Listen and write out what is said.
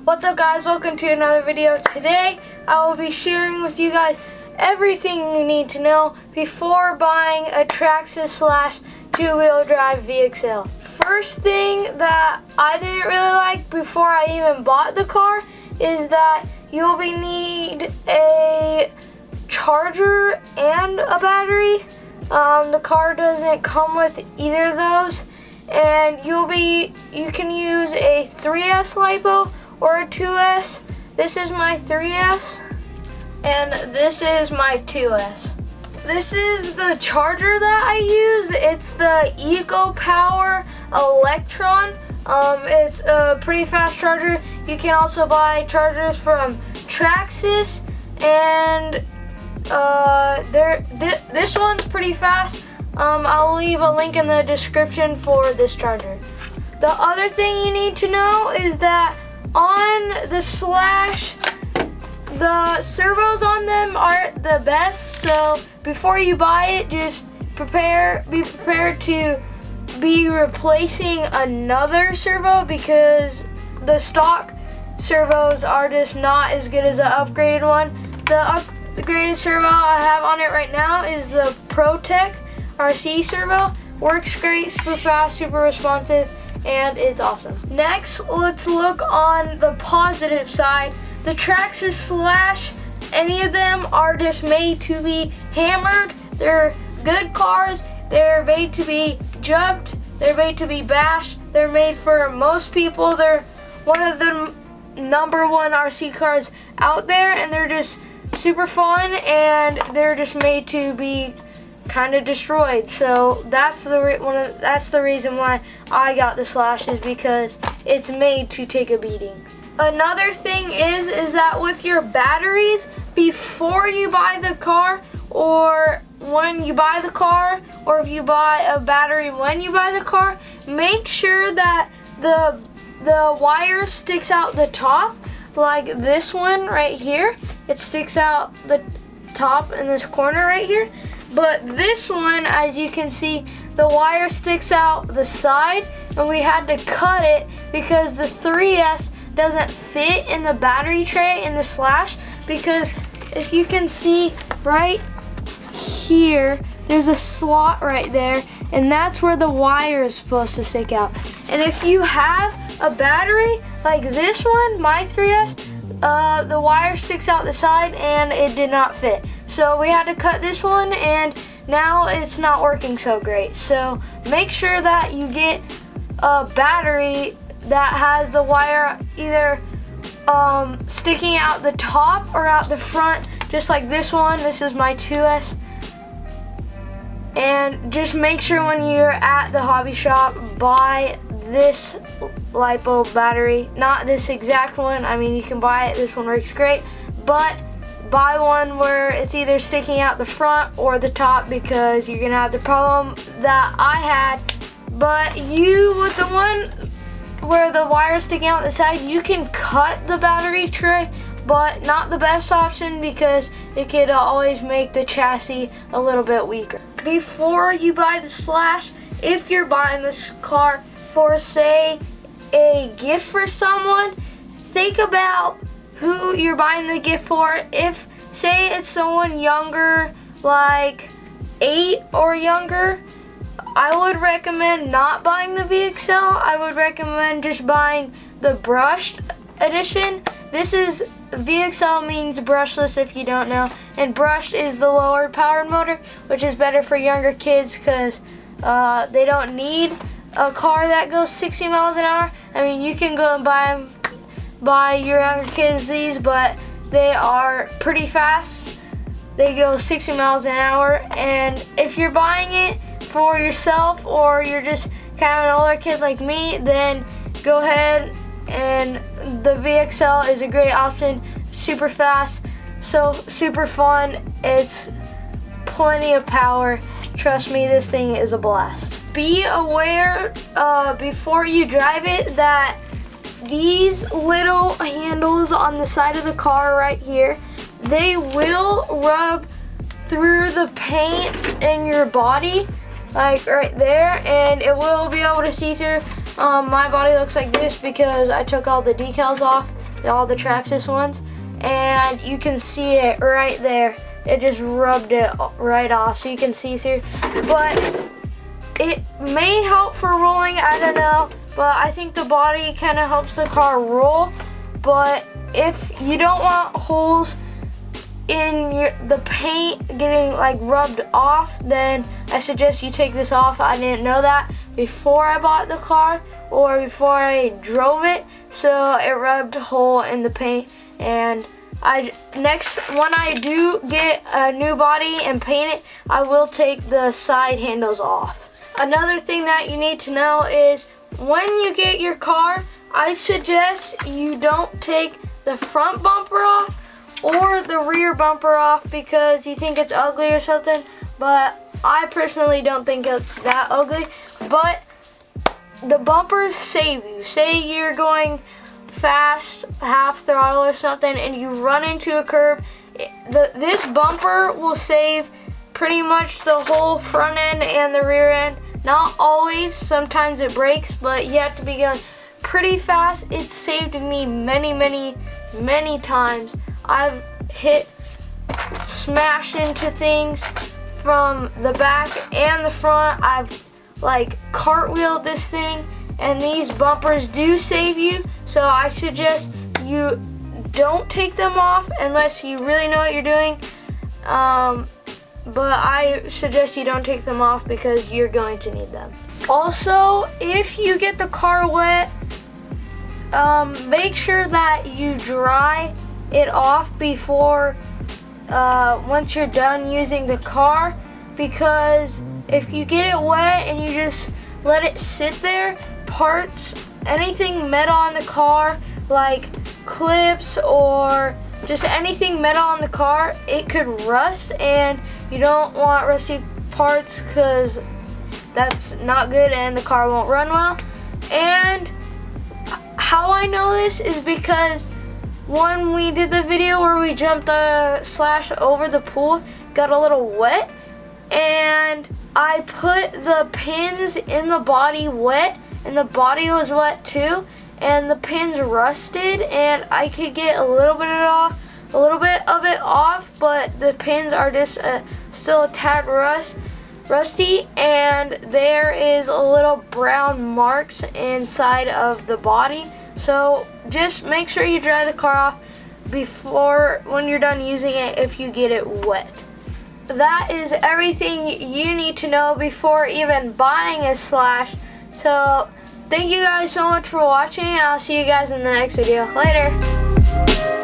What's up guys, welcome to another video. Today I will be sharing with you guys everything you need to know before buying a Traxxas slash two-wheel drive VXL. First thing that I didn't really like before I even bought the car is that you'll need a charger and a battery. The car doesn't come with either of those, and you can use a 3S LiPo or a 2S. This is my 3S and this is my 2S. This is the charger that I use. It's the EcoPower Electron. It's a pretty fast charger. You can also buy chargers from Traxxas, and this one's pretty fast. I'll leave a link in the description for this charger. The other thing you need to know is that on the Slash, the servos on them aren't the best, so before you buy it, just be prepared to be replacing another servo, because the stock servos are just not as good as the upgraded one. The upgraded servo I have on it right now is the ProTech RC servo. Works great, super fast, super responsive, and it's awesome. Next, let's look on the positive side. The Traxxas Slash, any of them are just made to be hammered. They're good cars. They're made to be jumped. They're made to be bashed. They're made for most people. They're one of the #1 RC cars out there, and they're just super fun, and they're just made to be kind of destroyed. So that's the reason why I got the Slash, is because it's made to take a beating. Another thing is that with your batteries, before you buy the car, or when you buy the car, or if you buy a battery when you buy the car, make sure that the wire sticks out the top, like this one right here. It sticks out the top in this corner right here. But this one, as you can see, the wire sticks out the side, and we had to cut it because the 3S doesn't fit in the battery tray in the Slash, because if you can see right here, there's a slot right there, and that's where the wire is supposed to stick out. And if you have a battery like this one, my 3S, the wire sticks out the side and it did not fit. So we had to cut this one, and now it's not working so great. So make sure that you get a battery that has the wire either sticking out the top or out the front, just like this one. This is my 2S. And just make sure when you're at the hobby shop, buy this LiPo battery. Not this exact one. I mean, you can buy it. This one works great. But buy one where it's either sticking out the front or the top, because you're going to have the problem that I had. But with the one where the wire is sticking out the side, you can cut the battery tray, but not the best option, because it could always make the chassis a little bit weaker. Before you buy the Slash, if you're buying this car for, say, a gift for someone, think about who you're buying the gift for. If, say, it's someone younger, like 8 or younger, I would recommend not buying the VXL. I would recommend just buying the brushed edition. This is, VXL means brushless if you don't know, and brushed is the lower powered motor, which is better for younger kids, because they don't need a car that goes 60 miles an hour. I mean, you can go and buy your younger kids these, but they are pretty fast. They go 60 miles an hour, and if you're buying it for yourself, or you're just kind of an older kid like me, then go ahead, and the VXL is a great option. Super fast, so super fun. It's plenty of power. Trust me, this thing is a blast. Be aware before you drive it that these little handles on the side of the car right here, they will rub through the paint in your body, like right there, and it will be able to see through. My body looks like this because I took all the decals off, all the Traxxas ones, and you can see it right there. It just rubbed it right off, so you can see through. But it may help for rolling, I don't know, but I think the body kind of helps the car roll. But if you don't want holes in the paint getting like rubbed off, then I suggest you take this off. I didn't know that before I bought the car or before I drove it, so it rubbed a hole in the paint. And when I do get a new body and paint it, I will take the side handles off. Another thing that you need to know is when you get your car, I suggest you don't take the front bumper off or the rear bumper off because you think it's ugly or something, but I personally don't think it's that ugly. But the bumpers save you. Say you're going fast, half throttle or something, and you run into a curb, this bumper will save pretty much the whole front end and the rear end. Not always, sometimes it breaks, but you have to be going pretty fast. It saved me many times. I've smashed into things from the back and the front. I've like cartwheeled this thing, and these bumpers do save you, so I suggest you don't take them off unless you really know what you're doing. But I suggest you don't take them off because you're going to need them. Also, if you get the car wet, make sure that you dry it off before once you're done using the car, because if you get it wet and you just let it sit there, anything metal on the car, like clips or just anything metal on the car, it could rust, and you don't want rusty parts because that's not good and the car won't run well. And how I know this is because when we did the video where we jumped the slash over the pool, got a little wet, and I put the pins in the body wet, and the body was wet too, and the pins rusted, and I could get a little bit of it off, but the pins are just still a tad rusty, and there is a little brown marks inside of the body. So just make sure you dry the car off when you're done using it if you get it wet. That is everything you need to know before even buying a slash. So thank you guys so much for watching, and I'll see you guys in the next video. Later.